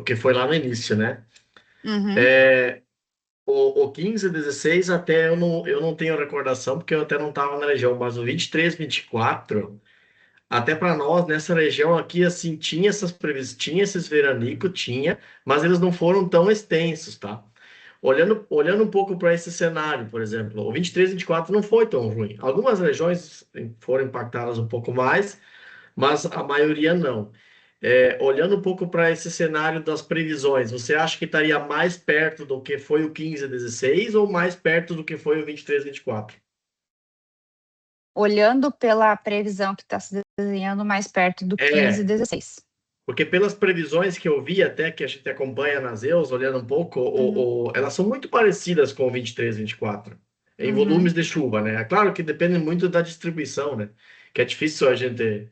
Speaker 5: Que foi lá no início, né?
Speaker 3: Uhum.
Speaker 5: O 15, 16 até eu não tenho recordação, porque eu até não estava na região, mas o 23, 24, até para nós, nessa região aqui, assim, tinha essas previsões, tinha esses veranicos, tinha, mas eles não foram tão extensos, tá? Olhando um pouco para esse cenário, por exemplo, o 23, 24 não foi tão ruim. Algumas regiões foram impactadas um pouco mais, mas a maioria não. Olhando um pouco para esse cenário das previsões, você acha que estaria mais perto do que foi o 15 a 16 ou mais perto do que foi o 23 a 24?
Speaker 3: Olhando pela previsão que está se desenhando mais perto do 15 e
Speaker 5: É,
Speaker 3: 16.
Speaker 5: porque pelas previsões que eu vi, até que a gente acompanha nas EUs, olhando um pouco,
Speaker 3: Uhum.
Speaker 5: elas são muito parecidas com o 23 e 24, em
Speaker 3: Uhum.
Speaker 5: volumes de chuva, né? É claro que depende muito da distribuição, né? Que é difícil a gente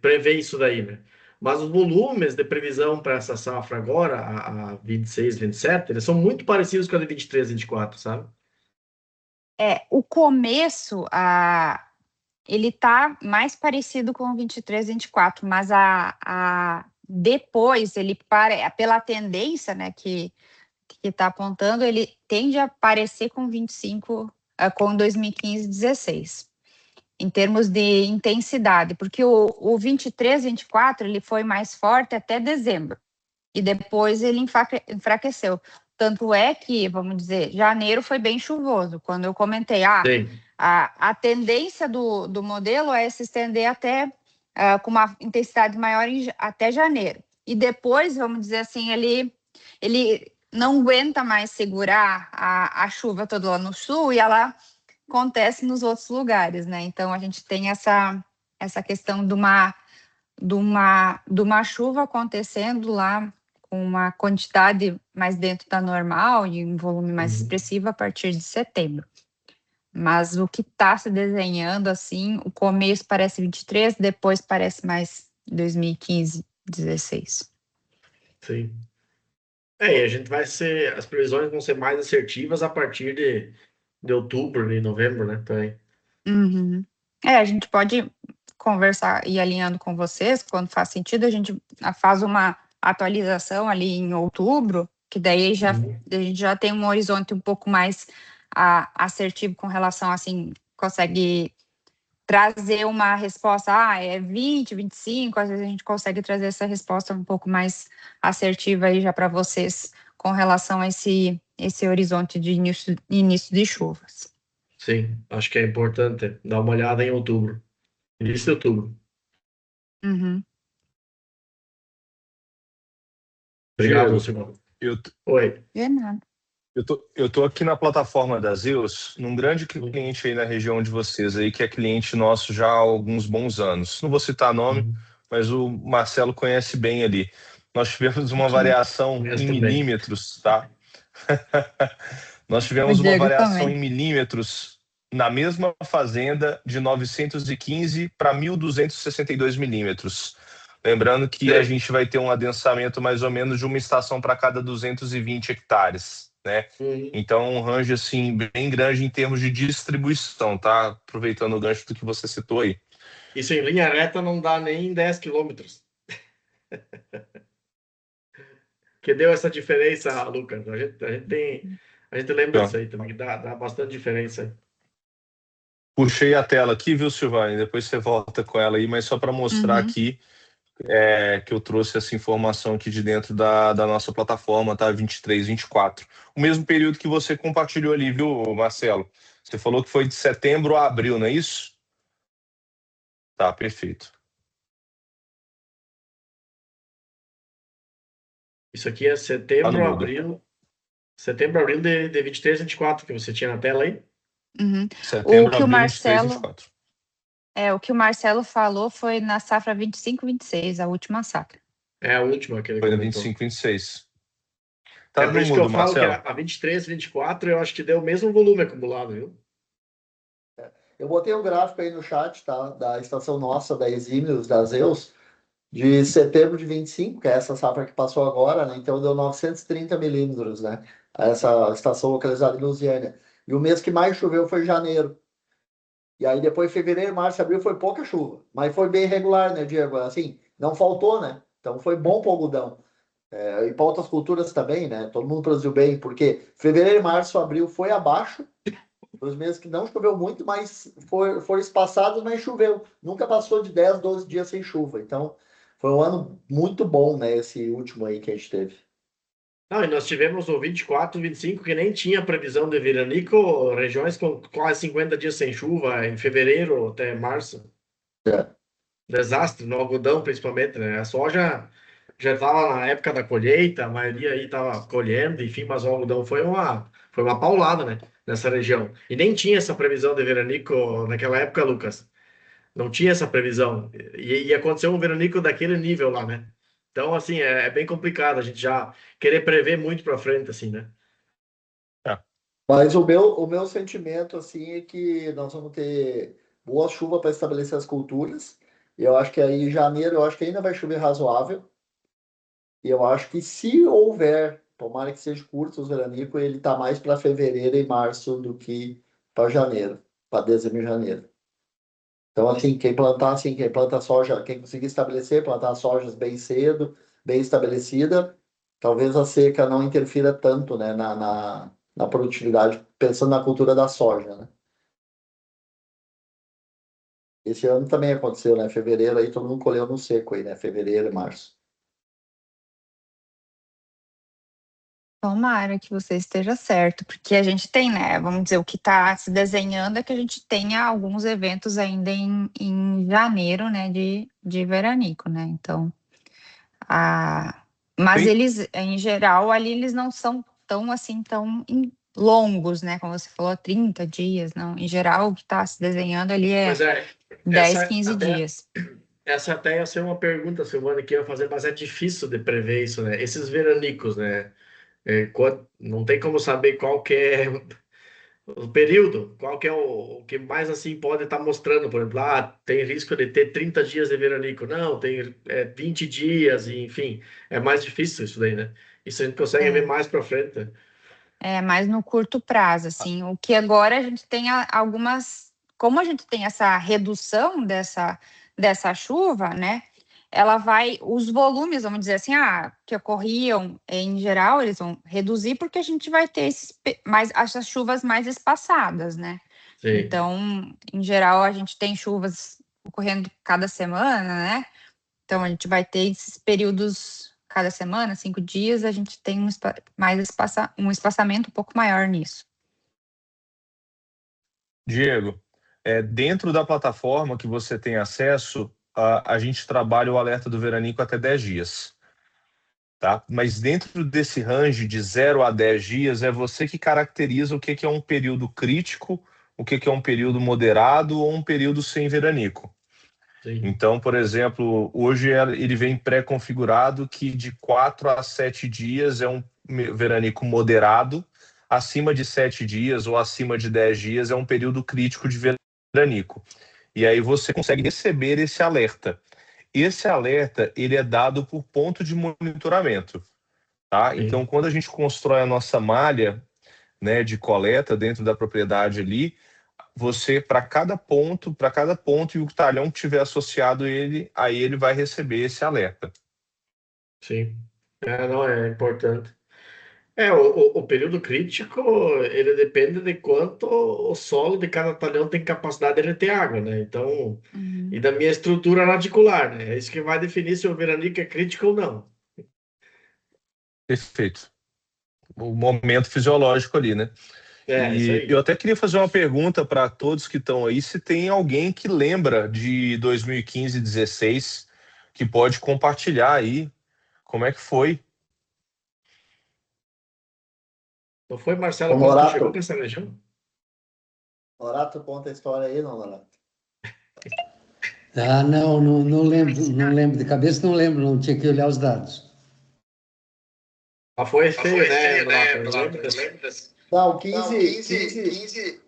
Speaker 5: prever isso daí, né? Mas os volumes de previsão para essa safra agora, a 26, 27, eles são muito parecidos com a de 23, 24, sabe?
Speaker 3: O começo, ele tá mais parecido com o 23, 24, mas depois, pela tendência, né, que está apontando, ele tende a parecer com 25, com 2015, 16, em termos de intensidade, porque o 23, 24, ele foi mais forte até dezembro, e depois ele enfraqueceu. Tanto é que, vamos dizer, janeiro foi bem chuvoso, quando eu comentei,
Speaker 5: Sim.
Speaker 3: a tendência do modelo é se estender até com uma intensidade maior até janeiro. E depois, vamos dizer assim, ele não aguenta mais segurar a chuva toda lá no sul e ela acontece nos outros lugares, né? Então a gente tem essa questão de uma chuva acontecendo lá com uma quantidade mais dentro da normal e um volume mais
Speaker 5: Uhum.
Speaker 3: expressivo a partir de setembro. Mas o que está se desenhando, assim, o começo parece 23, depois parece mais 2015, 16.
Speaker 5: Sim. E a gente as previsões vão ser mais assertivas a partir de outubro e novembro, né? Também.
Speaker 3: Uhum. A gente pode conversar e alinhando com vocês, quando faz sentido, a gente faz uma atualização ali em outubro, que daí
Speaker 5: Uhum.
Speaker 3: a gente já tem um horizonte um pouco mais assertivo com relação, assim, consegue trazer uma resposta, é 20, 25, às vezes a gente consegue trazer essa resposta um pouco mais assertiva aí já para vocês com relação a esse horizonte de início de chuvas.
Speaker 5: Sim, acho que é importante dar uma olhada em outubro. Início de outubro.
Speaker 3: Uhum.
Speaker 5: Obrigado,
Speaker 1: Diego,
Speaker 5: Silvão.
Speaker 1: eu,
Speaker 5: Oi.
Speaker 3: De nada.
Speaker 1: eu tô aqui na plataforma da Zeus, num grande cliente aí na região de vocês aí, que é cliente nosso já há alguns bons anos. Não vou citar nome,
Speaker 5: Uhum.
Speaker 1: mas o Marcelo conhece bem ali. Nós tivemos uma
Speaker 3: Sim.
Speaker 1: variação
Speaker 5: Conheço
Speaker 1: em
Speaker 5: também.
Speaker 1: milímetros, tá? Nós
Speaker 3: O
Speaker 1: tivemos uma
Speaker 3: Diego
Speaker 1: variação
Speaker 3: também.
Speaker 1: em milímetros na mesma fazenda de 915 para 1.262 milímetros. Lembrando que a
Speaker 5: Sim.
Speaker 1: gente vai ter um adensamento mais ou menos de uma estação para cada 220 hectares, né?
Speaker 5: Uhum.
Speaker 1: Então, um range assim bem grande em termos de distribuição, tá? Aproveitando o gancho do que você citou aí.
Speaker 5: Isso em linha reta não dá nem 10 quilômetros. Que deu essa diferença, Lucas. A gente lembra
Speaker 1: Então,
Speaker 5: disso aí também, que dá bastante diferença.
Speaker 1: puxei a tela aqui, viu, Silvane? Depois você volta com ela aí, mas só para mostrar
Speaker 3: Uhum.
Speaker 1: aqui que eu trouxe essa informação aqui de dentro da nossa plataforma, tá? 23, 24. O mesmo período que você compartilhou ali, viu, Marcelo? Você falou que foi de setembro a abril, não é isso? Tá, perfeito.
Speaker 5: Isso aqui é
Speaker 1: Tá no
Speaker 5: setembro,
Speaker 1: mudo.
Speaker 5: abril. Setembro, abril de 23, 24, que você tinha na tela aí.
Speaker 3: Uhum. O
Speaker 1: Setembro,
Speaker 3: que o
Speaker 1: abril, 23,
Speaker 3: Marcelo,
Speaker 1: 24.
Speaker 3: o que o Marcelo falou foi na safra 25, 26, a última safra.
Speaker 5: É a última que ele
Speaker 1: Foi no
Speaker 5: comentou.
Speaker 1: 25, 26.
Speaker 5: É
Speaker 1: Tá
Speaker 5: por
Speaker 1: no
Speaker 5: isso que eu
Speaker 1: mudo,
Speaker 5: falo que
Speaker 1: Marcelo.
Speaker 5: a 23, 24, eu acho que deu o mesmo volume acumulado, viu?
Speaker 2: Eu botei um gráfico aí no chat, tá? Da estação nossa, da Exímios, da Zeus, de setembro de 25, que é essa safra que passou agora, né? Então deu 930 milímetros, né? Essa estação localizada em Lusiânia. E o mês que mais choveu foi janeiro. E aí depois fevereiro, março, abril foi pouca chuva. Mas foi bem regular, né, Diego? Assim, não faltou, né? Então foi bom para o algodão. E para outras culturas também, né? Todo mundo produziu bem, porque fevereiro, março, abril foi abaixo, os meses que não choveu muito, mas foram espaçados, mas choveu. Nunca passou de 10, 12 dias sem chuva. Então, foi um ano muito bom, né? Esse último aí que a gente teve.
Speaker 5: Não, e nós tivemos o 24, 25, que nem tinha previsão de veranico, regiões com quase 50 dias sem chuva, em fevereiro até março.
Speaker 2: É.
Speaker 5: Desastre, no algodão principalmente, né? A soja já estava na época da colheita, a maioria aí estava colhendo, enfim, mas o algodão foi uma paulada, né? Nessa região. E nem tinha essa previsão de veranico naquela época, Lucas. Não tinha essa previsão. E aconteceu um veranico daquele nível lá, né? Então, assim, é bem complicado a gente já querer prever muito para frente, assim, né?
Speaker 1: É.
Speaker 2: Mas o meu sentimento, assim, é que nós vamos ter boa chuva para estabelecer as culturas. E eu acho que aí em janeiro, eu acho que ainda vai chover razoável. E eu acho que se houver, tomara que seja curto os veranico, ele está mais para fevereiro e março do que para janeiro, para dezembro e janeiro. Então, assim, quem planta soja, quem conseguir estabelecer, plantar sojas bem cedo, bem estabelecida, talvez a seca não interfira tanto, né, na produtividade, pensando na cultura da soja, né? Esse ano também aconteceu, né? Fevereiro aí todo mundo colheu no seco aí, né? Fevereiro e março.
Speaker 3: Tomara que você esteja certo, porque a gente tem, né? Vamos dizer, o que está se desenhando é que a gente tenha alguns eventos ainda em janeiro, né? De veranico, né? Então, mas
Speaker 1: Sim.
Speaker 3: eles, em geral, ali eles não são tão assim, longos, né? Como você falou, 30 dias, não. Em geral, o que está se desenhando ali é
Speaker 5: Pois é,
Speaker 3: 10,
Speaker 5: essa
Speaker 3: 15
Speaker 5: até,
Speaker 3: dias.
Speaker 5: essa até ia ser uma pergunta, Silvana, que eu ia fazer, mas é difícil de prever isso, né? Esses veranicos, né? Não tem como saber qual que é o período, qual que é o que mais assim pode estar mostrando, por exemplo, tem risco de ter 30 dias de veranico, não, tem 20 dias, enfim, é mais difícil isso daí, né? Isso a gente consegue ver
Speaker 3: É.
Speaker 5: mais para frente.
Speaker 3: Mais no curto prazo, assim. O que agora a gente tem algumas, como a gente tem essa redução dessa chuva, né? Ela vai, os volumes, vamos dizer assim, que ocorriam em geral, eles vão reduzir porque a gente vai ter essas chuvas mais espaçadas, né?
Speaker 5: Sim,
Speaker 3: Então, em geral, a gente tem chuvas ocorrendo cada semana, né? Então, a gente vai ter esses períodos cada semana, 5 dias, a gente tem um espaçamento um pouco maior nisso.
Speaker 1: Diego, dentro da plataforma que você tem acesso, a gente trabalha o alerta do veranico até 10 dias. Tá? Mas dentro desse range de 0 a 10 dias, é você que caracteriza o que é um período crítico, o que é um período moderado ou um período sem veranico.
Speaker 5: sim,
Speaker 1: Então, por exemplo, hoje ele vem pré-configurado que de 4 a 7 dias é um veranico moderado, acima de 7 dias ou acima de 10 dias é um período crítico de veranico. E aí você consegue receber esse alerta. Esse alerta, ele é dado por ponto de monitoramento, tá?
Speaker 5: sim.
Speaker 1: Então, quando a gente constrói a nossa malha, né, de coleta dentro da propriedade ali, você, para cada ponto e o talhão que tiver associado ele, aí ele vai receber esse alerta.
Speaker 5: Sim. Não, é importante. O período crítico, ele depende de quanto o solo de cada talhão tem capacidade de reter água, né? Então, e
Speaker 3: Uhum.
Speaker 5: da minha estrutura radicular, né? É isso que vai definir se o veranico é crítico ou não.
Speaker 1: Perfeito. O momento fisiológico ali, né?
Speaker 5: Isso
Speaker 1: E eu
Speaker 5: aí.
Speaker 1: até queria fazer uma pergunta para todos que estão aí, se tem alguém que lembra de 2015 e 2016 que pode compartilhar aí como é que foi.
Speaker 5: Não foi, Marcelo,
Speaker 2: O
Speaker 5: quando tu chegou
Speaker 2: Norato,
Speaker 5: com essa região?
Speaker 2: Norato conta a história aí, não, Norato?
Speaker 6: Não lembro, não lembro de cabeça, não lembro, não tinha que olhar os dados.
Speaker 5: Mas foi
Speaker 4: Mas
Speaker 5: feio,
Speaker 4: foi
Speaker 5: né,
Speaker 4: feio, né,
Speaker 5: Donato? Eu lembro
Speaker 4: Donato? Eu
Speaker 5: desse.
Speaker 4: lembro desse.
Speaker 2: Não,
Speaker 4: Não,
Speaker 2: 15,
Speaker 4: 15,
Speaker 2: 15,
Speaker 4: 15.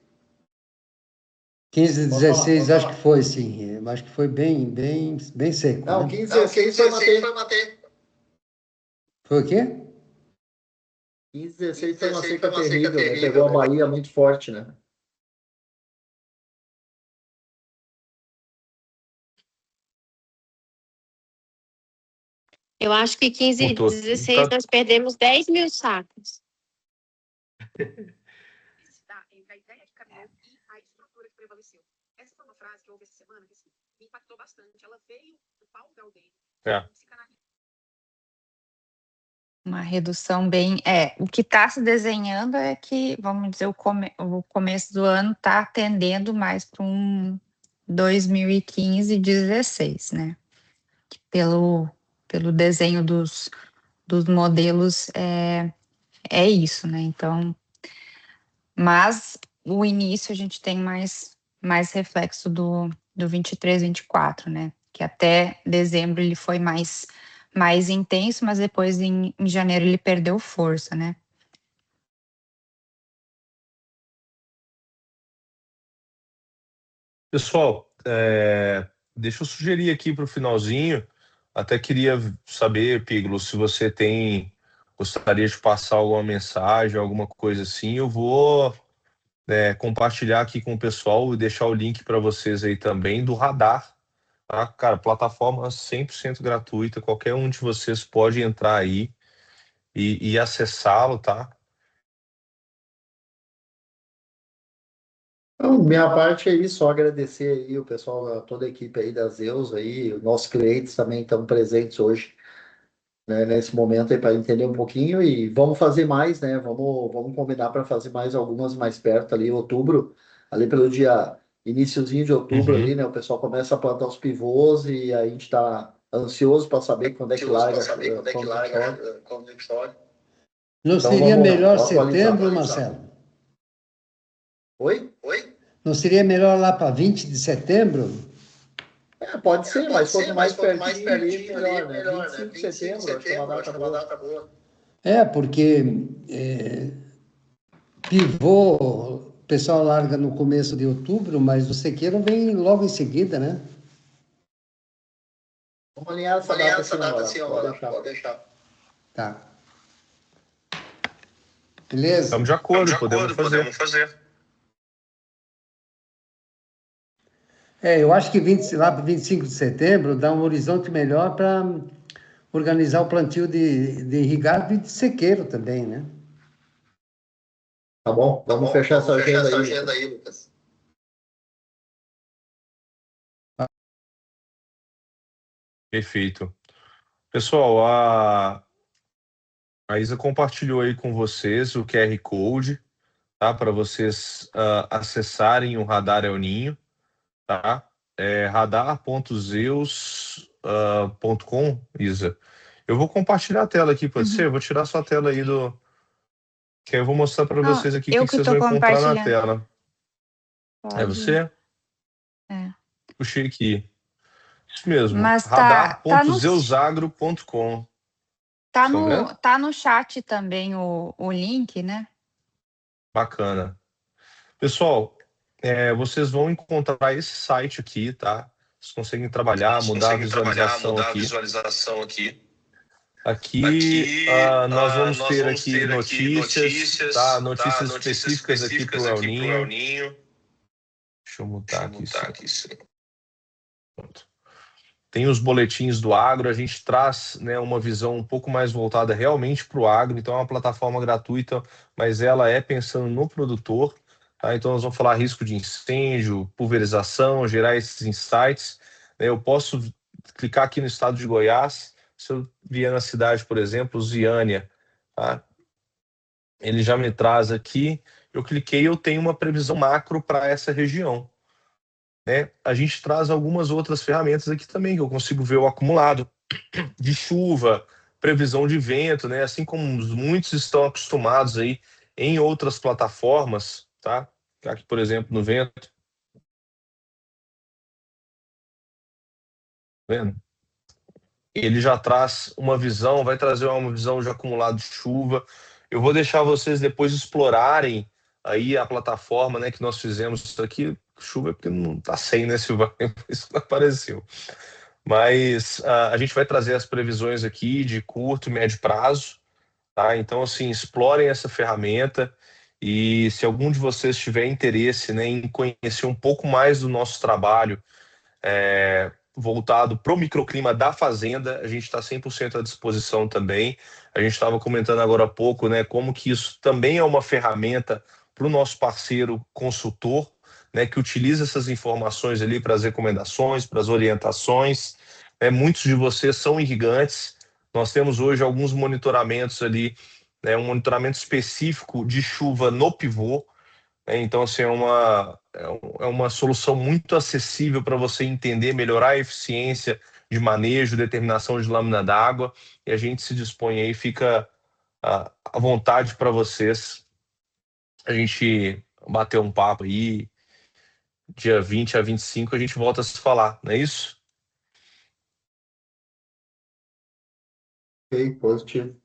Speaker 6: 15,
Speaker 2: pode falar.
Speaker 6: 16, acho que foi, sim. Acho que foi bem seco,
Speaker 2: Não,
Speaker 6: né?
Speaker 2: 15,
Speaker 4: Não,
Speaker 2: 16
Speaker 4: 15,
Speaker 2: foi
Speaker 4: 16 foi
Speaker 2: Matei.
Speaker 4: Matei.
Speaker 6: Foi o quê?
Speaker 2: 15,
Speaker 4: 15,
Speaker 2: 16 foi uma
Speaker 4: 16 foi
Speaker 2: seca
Speaker 4: uma seca
Speaker 2: terrível, né?
Speaker 4: terrível,
Speaker 2: Pegou a
Speaker 4: né?
Speaker 2: Bahia muito forte, né?
Speaker 7: Eu acho que 15 e
Speaker 1: Mudou.
Speaker 7: 16 nós perdemos 10 mil sacos.
Speaker 4: Necessitar entre a ideia que caminhou e a estrutura que prevaleceu. Essa foi uma frase que eu ouvi essa semana que assim, me impactou bastante. Ela veio do Paulo Gaudenio,
Speaker 1: É.
Speaker 4: um psicanalista.
Speaker 3: Uma redução bem. O que está se desenhando é que, vamos dizer, o começo do ano está tendendo mais para um 2015, 16, né? Pelo desenho dos modelos, é isso, né? Então, mas o início a gente tem mais reflexo do 23, 24, né? Que até dezembro ele foi mais intenso, mas depois em janeiro ele perdeu força, né?
Speaker 1: Pessoal, deixa eu sugerir aqui para o finalzinho. Até queria saber, Piglo, se você gostaria de passar alguma mensagem, alguma coisa assim. Eu vou compartilhar aqui com o pessoal e deixar o link para vocês aí também do Radar. Tá? Cara, plataforma 100% gratuita. Qualquer um de vocês pode entrar aí e acessá-lo, tá?
Speaker 2: Então, minha parte é isso, só agradecer aí o pessoal, toda a equipe aí da Zeus aí, os nossos clientes também estão presentes hoje, né, nesse momento aí para entender um pouquinho e vamos fazer mais, né? Vamos combinar para fazer mais algumas mais perto ali, outubro, ali pelo dia iniciozinho de outubro ali, né? O pessoal começa a plantar os pivôs e a gente está ansioso para saber quando é que larga, quando é que sobe.
Speaker 6: Não
Speaker 2: Então
Speaker 6: seria
Speaker 2: vamos
Speaker 6: melhor
Speaker 2: atualizar.
Speaker 6: setembro, Marcelo?
Speaker 2: Oi?
Speaker 6: Não seria melhor lá para 20 de setembro?
Speaker 2: Pode ser, mas quanto mais pertinho ali, melhor, né? 25 de setembro, acho que é uma data boa.
Speaker 6: Porque pivô, o pessoal larga no começo de outubro, mas o sequeiro vem logo em seguida, né?
Speaker 2: Vamos alinhar essa data assim, pode deixar.
Speaker 6: Tá. Beleza?
Speaker 1: Estamos de acordo, podemos fazer.
Speaker 6: Eu acho que lá para 25 de setembro dá um horizonte melhor para organizar o plantio de irrigado e de sequeiro também, né?
Speaker 2: Tá bom? Vamos fechar essa agenda aí, Lucas.
Speaker 1: Perfeito. Pessoal, a Isa compartilhou aí com vocês o QR Code, tá? Para vocês acessarem o Radar El Ninho, tá? radar.zeus.com, Isa. Eu vou compartilhar a tela aqui, pode ser? Eu vou tirar sua tela aí que eu vou mostrar para vocês aqui o que vocês vão encontrar na tela.
Speaker 3: Pode.
Speaker 1: É você? Puxei aqui. Isso mesmo.
Speaker 3: Mas
Speaker 1: radar.zeusagro.com.
Speaker 3: Tá no chat também o link, né?
Speaker 1: Bacana. Pessoal, vocês vão encontrar esse site aqui, tá? Vocês conseguem trabalhar, mudar a visualização aqui. Aqui nós vamos ter aqui notícias, tá? Notícias específicas aqui para o El Ninho. Deixa eu mutar aqui. Pronto. Tem os boletins do agro, a gente traz, né, uma visão um pouco mais voltada realmente para o agro, então é uma plataforma gratuita, mas ela é pensando no produtor, tá? Então nós vamos falar risco de incêndio, pulverização, gerar esses insights, né? Eu posso clicar aqui no estado de Goiás, se eu vier na cidade, por exemplo, Ziânia, tá? Ele já me traz aqui, eu cliquei, eu tenho uma previsão macro para essa região. Né? A gente traz algumas outras ferramentas aqui também, que eu consigo ver o acumulado de chuva, previsão de vento, né? Assim como muitos estão acostumados aí em outras plataformas, tá? Aqui, por exemplo, no vento. Tá vendo? Ele já traz uma visão, vai trazer uma visão de acumulado de chuva. Eu vou deixar vocês depois explorarem aí a plataforma, né, que nós fizemos isso aqui. Chuva é porque não tá sem, né, Silvana? Isso não apareceu. Mas a gente vai trazer as previsões aqui de curto e médio prazo, tá? Então, assim, explorem essa ferramenta e se algum de vocês tiver interesse, né, em conhecer um pouco mais do nosso trabalho, voltado para o microclima da fazenda, a gente está 100% à disposição também. A gente estava comentando agora há pouco, né, como que isso também é uma ferramenta para o nosso parceiro consultor, né, que utiliza essas informações ali para as recomendações, para as orientações. Muitos de vocês são irrigantes. Nós temos hoje alguns monitoramentos ali, né, um monitoramento específico de chuva no pivô. Então, assim, é uma solução muito acessível para você entender, melhorar a eficiência de manejo, determinação de lâmina d'água, e a gente se dispõe aí, fica à vontade para vocês. A gente bater um papo aí, dia 20 a 25 a gente volta a se falar, não é isso?
Speaker 2: Ok, positivo.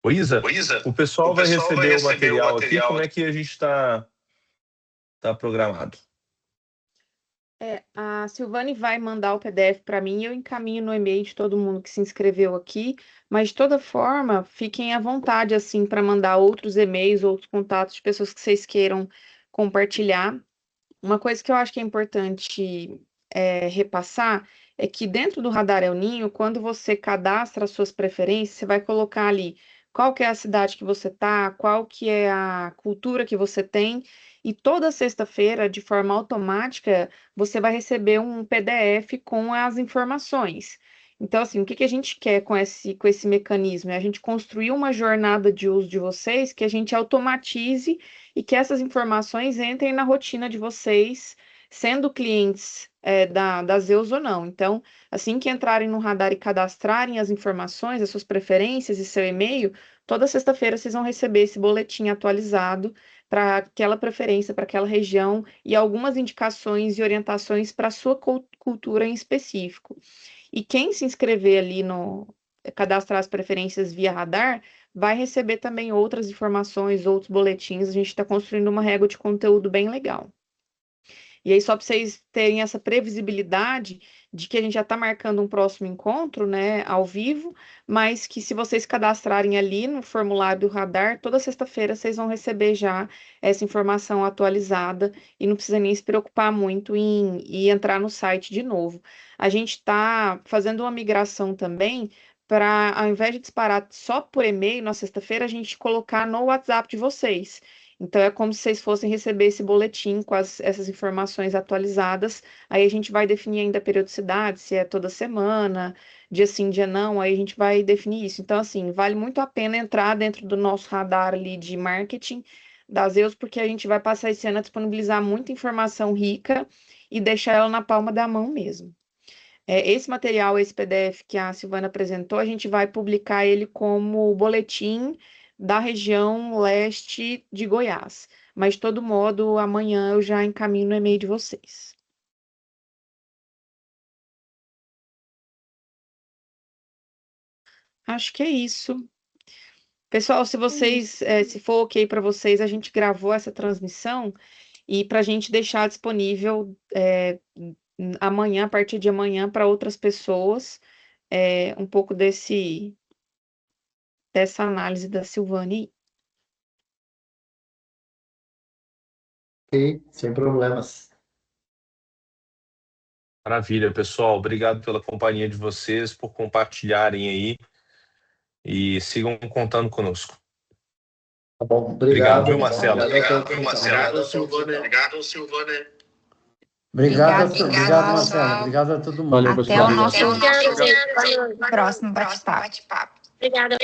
Speaker 1: Ô, Isa, o pessoal vai receber o material aqui, como é que a gente está programado?
Speaker 8: A Silvane vai mandar o PDF para mim e eu encaminho no e-mail de todo mundo que se inscreveu aqui, mas de toda forma, fiquem à vontade assim para mandar outros e-mails, outros contatos de pessoas que vocês queiram compartilhar. Uma coisa que eu acho que é importante repassar é que dentro do Radar El Ninho, quando você cadastra as suas preferências, você vai colocar ali qual que é a cidade que você está, qual que é a cultura que você tem, e toda sexta-feira, de forma automática, você vai receber um PDF com as informações. Então, assim, o que a gente quer com esse mecanismo? É a gente construir uma jornada de uso de vocês que a gente automatize e que essas informações entrem na rotina de vocês, sendo clientes da Zeus ou não. Então, assim que entrarem no radar e cadastrarem as informações, as suas preferências e seu e-mail, toda sexta-feira vocês vão receber esse boletim atualizado para aquela preferência, para aquela região e algumas indicações e orientações para a sua cultura em específico. E quem se inscrever ali cadastrar as preferências via radar, vai receber também outras informações, outros boletins. A gente está construindo uma régua de conteúdo bem legal. E aí, só para vocês terem essa previsibilidade de que a gente já está marcando um próximo encontro, né, ao vivo, mas que se vocês cadastrarem ali no formulário do radar, toda sexta-feira vocês vão receber já essa informação atualizada e não precisa nem se preocupar muito em entrar no site de novo. A gente está fazendo uma migração também para, ao invés de disparar só por e-mail na sexta-feira, a gente colocar no WhatsApp de vocês. Então, é como se vocês fossem receber esse boletim com essas informações atualizadas. Aí a gente vai definir ainda a periodicidade, se é toda semana, dia sim, dia não, aí a gente vai definir isso. Então, assim, vale muito a pena entrar dentro do nosso radar ali de marketing da Zeus, porque a gente vai passar esse ano a disponibilizar muita informação rica e deixar ela na palma da mão mesmo. Esse material, esse PDF que a Silvana apresentou, a gente vai publicar ele como boletim da região leste de Goiás. Mas, de todo modo, amanhã eu já encaminho no e-mail de vocês. Acho que é isso. Pessoal, se vocês, se for ok para vocês, a gente gravou essa transmissão e para a gente deixar disponível amanhã, a partir de amanhã, para outras pessoas, um pouco dessa análise da Silvane.
Speaker 2: Ok, sem problemas.
Speaker 1: Maravilha, pessoal. Obrigado pela companhia de vocês, por compartilharem aí e sigam contando conosco.
Speaker 2: Tá bom, obrigado,
Speaker 1: viu, Marcelo?
Speaker 5: Obrigado, Silvana.
Speaker 6: Obrigado, Marcelo. Obrigado a todo mundo.
Speaker 3: Até o nosso próximo bate-papo.
Speaker 7: Obrigada.